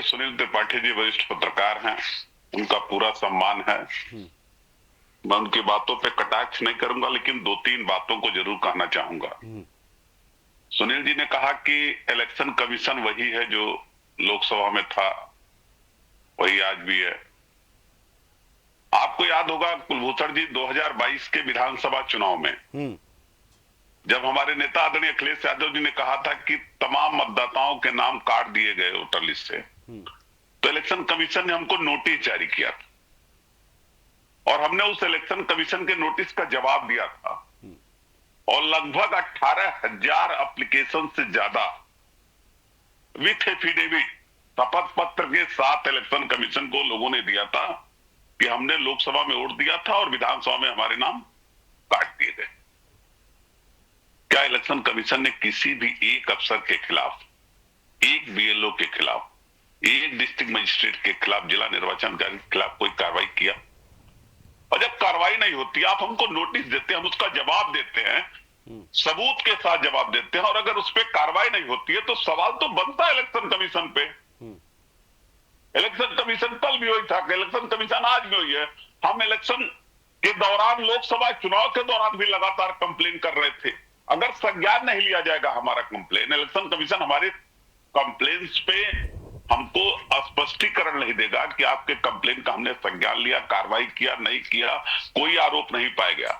सुनील त्रिपाठी जी वरिष्ठ पत्रकार हैं, उनका पूरा सम्मान है। मैं उनकी बातों पे कटाक्ष नहीं करूंगा, लेकिन दो तीन बातों को जरूर कहना चाहूंगा। सुनील जी ने कहा कि इलेक्शन कमीशन वही है जो लोकसभा में था, वही आज भी है। आपको याद होगा कुलभूषण जी 2022 के विधानसभा चुनाव में जब हमारे नेता आदरणीय अखिलेश यादव जी ने कहा था कि तमाम मतदाताओं के नाम काट दिए गए वोटर लिस्ट से, तो इलेक्शन कमीशन ने हमको नोटिस जारी किया था और हमने उस इलेक्शन कमीशन के नोटिस का जवाब दिया था और लगभग 18,000 एप्लीकेशन से ज्यादा विथ एफिडेविट शपथ पत्र के साथ इलेक्शन कमीशन को लोगों ने दिया था कि हमने लोकसभा में वोट दिया था और विधानसभा में हमारे नाम काट दिए गए। क्या इलेक्शन कमीशन ने किसी भी एक अफसर के खिलाफ, एक बीएलओ के खिलाफ, एक डिस्ट्रिक्ट मजिस्ट्रेट के खिलाफ, जिला निर्वाचन अधिकारी के खिलाफ कोई कार्रवाई किया? और जब कार्रवाई नहीं होती, आप हमको नोटिस देते हैं, हम उसका जवाब देते हैं, सबूत के साथ जवाब देते हैं, और अगर उस पर कार्रवाई नहीं होती है तो सवाल तो बनता है इलेक्शन कमीशन पे। इलेक्शन कमीशन कल भी वही था, इलेक्शन कमीशन आज भी वही है। हम इलेक्शन के दौरान, लोकसभा चुनाव के दौरान भी लगातार कंप्लेन कर रहे थे। अगर संज्ञान नहीं लिया जाएगा हमारा कंप्लेन, इलेक्शन कमीशन हमारे कंप्लेन्स पे हमको स्पष्टीकरण नहीं देगा कि आपके कंप्लेन का हमने संज्ञान लिया, कार्रवाई किया, नहीं किया, कोई आरोप नहीं पाया गया,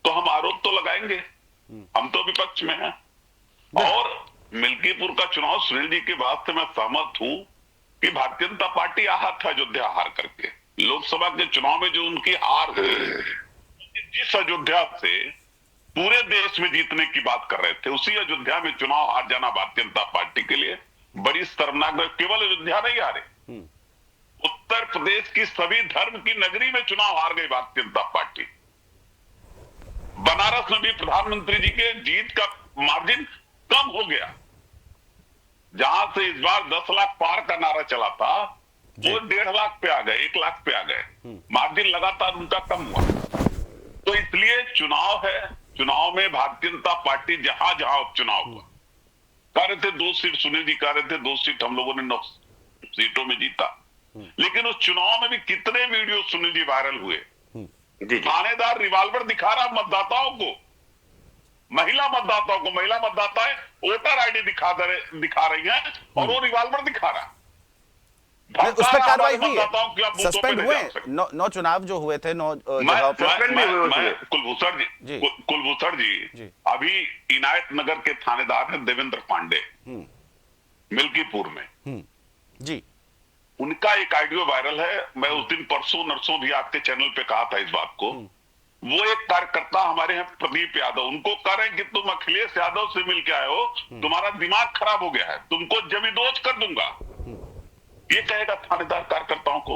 तो हम आरोप तो लगाएंगे। हम तो विपक्ष में हैं। और मिल्कीपुर का चुनाव, सुनील जी की बात से मैं सहमत हूं कि भारतीय जनता पार्टी आहत है अयोध्या हार करके। लोकसभा के चुनाव में जो उनकी हार हुई, जिस अयोध्या से पूरे देश में जीतने की बात कर रहे थे, उसी अयोध्या में चुनाव हार जाना भारतीय जनता पार्टी के लिए बड़ी शर्मनाक। केवल अयोध्या नहीं हारे, उत्तर प्रदेश की सभी धर्म की नगरी में चुनाव हार गई भारतीय जनता पार्टी। बनारस में भी प्रधानमंत्री जी के जीत का मार्जिन कम हो गया। जहां से इस बार 10 लाख पार का नारा चला था, वो 1.5 लाख पे आ गए, 1 लाख पे आ गए। मार्जिन लगातार उनका कम हुआ। तो इसलिए चुनाव है, चुनाव में भारतीय जनता पार्टी जहां जहां उपचुनाव हुआ, कह रहे थे 2 सीट, सुनील जी कह रहे थे 2 सीट हम लोगों ने 9 सीटों में जीता, लेकिन उस चुनाव में भी कितने वीडियो सुनील जी वायरल हुए। थानेदार रिवॉल्वर दिखा रहा मतदाताओं को, महिला मतदाताओं को, महिला मतदाताएं वोटर आईडी दिखा रही हैं और वो रिवॉल्वर दिखा रहा। उस पर कार्रवाई हुई है, सस्पेंड हुए 9 चुनाव जो हुए थे, 9 कुलभूषण जी अभी इनायत नगर के थानेदार हैं देवेंद्र पांडे, मिल्कीपुर में जी। उनका एक ऑडियो वायरल है। मैं उस दिन परसों नरसों भी आपके चैनल पे कहा था इस बात को। वो एक कार्यकर्ता हमारे हैं प्रदीप यादव, उनको कह रहे हैं कि तुम अखिलेश यादव से मिल के आए हो, तुम्हारा दिमाग खराब हो गया है, तुमको जमींदोज कर दूंगा। ये कहेगा थानेदार कार्यकर्ताओं को?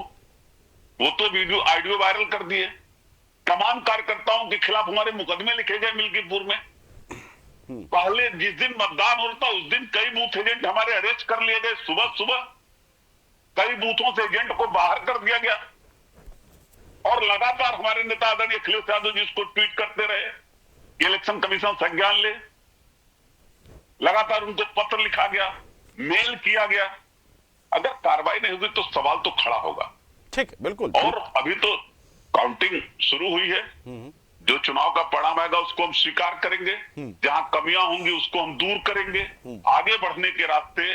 वो तो वीडियो ऑडियो वायरल कर दिए। तमाम कार्यकर्ताओं के खिलाफ हमारे मुकदमे लिखे गए मिल्कीपुर में। पहले जिस दिन मतदान होता उस दिन कई बूथ एजेंट हमारे अरेस्ट कर लिए गए। सुबह सुबह कई बूथों से एजेंट को बाहर कर दिया गया और लगातार हमारे नेता आदरणीय अखिलेश यादव जी उसको ट्वीट करते रहे कि इलेक्शन कमीशन संज्ञान ले। लगातार उनको पत्र लिखा गया, मेल किया गया। अगर कार्रवाई नहीं होगी तो सवाल तो खड़ा होगा। ठीक, बिल्कुल। और अभी तो काउंटिंग शुरू हुई है। जो चुनाव का परिणाम आएगा उसको हम स्वीकार करेंगे, जहां कमियां होंगी उसको हम दूर करेंगे। आगे बढ़ने के रास्ते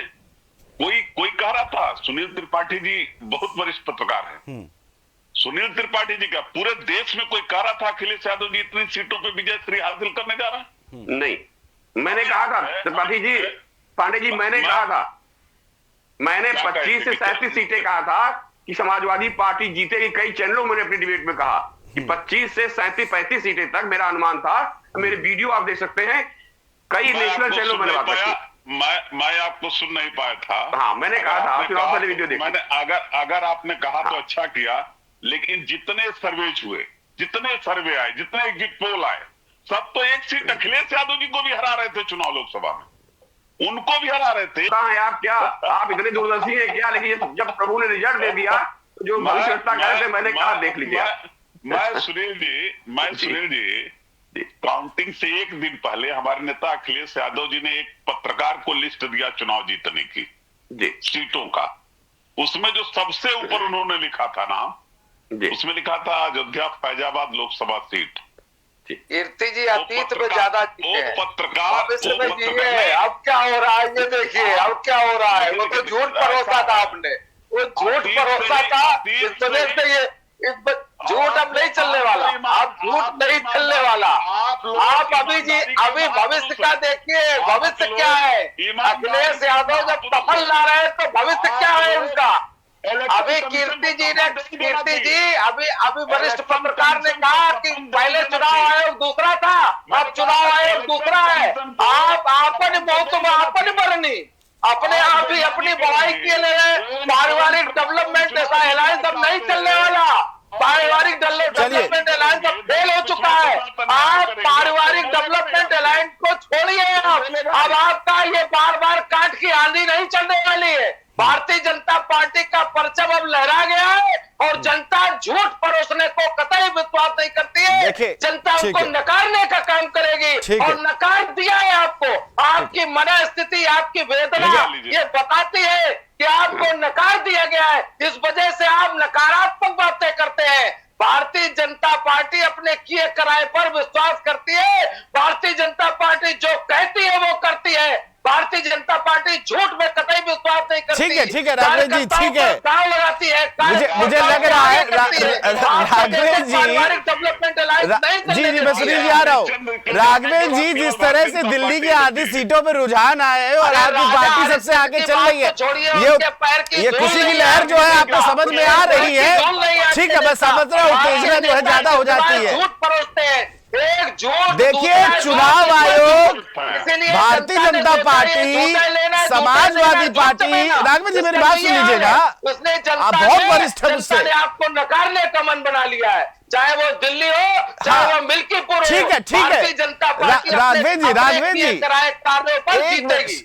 कोई कह रहा था, सुनील त्रिपाठी जी बहुत वरिष्ठ पत्रकार हैं, सुनील त्रिपाठी जी का पूरे देश में कोई कह रहा था अखिलेश यादव जी इतनी सीटों पे विजय श्री हासिल करने जा रहा है? नहीं, मैंने कहा था त्रिपाठी जी, पांडे जी, मैंने कहा था, मैंने 25 से 37 सीटें कहा था कि समाजवादी पार्टी जीतेगी। कई चैनलों में अपनी डिबेट में कहा कि 25 से 37-35 सीटें तक मेरा अनुमान था। मेरे वीडियो आप देख सकते हैं, कई नेशनल चैनलों में बात की। मैं आपको सुन नहीं पाया था। हाँ, मैंने कहा था, चुनाव वाले वीडियो देखा। मैंने अगर आपने कहा तो अच्छा किया, लेकिन जितने सर्वे हुए, जितने सर्वे आए, जितने एग्जिट पोल आए, सब तो एक सीट अखिलेश यादव जी को भी हरा रहे थे चुनाव लोकसभा में, उनको भी हरा रहे थे। कहाँ हैं आप? क्या आप इतने दूरदर्शी हैं क्या? लेकिन जब प्रभु ने रिजल्ट दे दिया, जो भविष्यवक्ता कह रहे थे, मैंने कहा देख लीजिए। मैं सुनील जी काउंटिंग से एक दिन पहले हमारे नेता अखिलेश यादव जी ने एक पत्रकार को लिस्ट दिया चुनाव जीतने की सीटों का। उसमें जो सबसे ऊपर उन्होंने लिखा था ना, उसमें लिखा था अयोध्या फैजाबाद लोकसभा सीट। कीर्ति जी अतीत में ज्यादा पत्रकार अब क्या हो रहा है ये देखिए, अब क्या हो रहा है। वो तो झूठ परोसा था आपने, वो झूठ परोसा था, इस वजह से ये झूठ अब नहीं चलने वाला। आप झूठ नहीं चलने वाला। आप अभी जी अभी भविष्य का देखिए, भविष्य क्या है। अखिलेश यादव जब सफल ला रहे हैं तो भविष्य क्या है उनका। अभी कीर्ति जी अभी वरिष्ठ पत्रकार ने कहा कि पहले चुनाव आयोग दूसरा था, अब चुनाव आयोग दूसरा है। आप आपने बहुत आपने बरनी अपने आप ही अपनी बढ़ाई के लिए पारिवारिक डेवलपमेंट ऐसा अलायंस अब नहीं चलने वाला। पारिवारिक डेवलपमेंट अलायंस अब फेल हो चुका है। आप पारिवारिक डेवलपमेंट अलायंस को छोड़िए। अब आपका ये बार बार काट की आंधी नहीं चलने वाली है। भारतीय जनता पार्टी का परचम अब लहरा गया है और जनता झूठ परोसने को कतई विश्वास नहीं करती है। जनता उनको नकारने का काम करेगी और नकार दिया है आपको। आपकी मनस्थिति, आपकी वेदना ये बताती है कि आपको नकार दिया गया है। इस वजह से आप नकारात्मक बातें करते हैं। भारतीय जनता पार्टी अपने किए कराए पर विश्वास करती है। भारतीय जनता पार्टी जो कहती है वो करती है। भारतीय जनता पार्टी झूठ में कतई विश्वास नहीं करती। ठीक है राघवेंद्र जी, ठीक है। दांव लगाती है। मुझे लग रहा है राघवेंद्र जी मैं सुनील जी आ रहा हूँ। राघवेंद्र जी जिस तरह से दिल्ली की आधी सीटों पर रुझान आए हैं और आपकी पार्टी सबसे आगे चल रही है, ये खुशी की लहर जो है आपको समझ में आ रही है। ठीक है, मैं समझ रहा हूँ, उत्तेजना जो है ज्यादा हो जाती है। झूठ परोसते हैं। देखिए चुनाव आयोग, भारतीय जनता पार्टी, समाजवादी पार्टी, राघवेंद्र जी मेरी बात सुन लीजिएगा, आप बहुत वरिष्ठ हैं मुझसे। आपको नकारने का मन बना लिया है, चाहे वो दिल्ली हो चाहे वो मिल्कीपुर हो। ठीक है भारतीय जनता पार्टी राघवेंद्र जी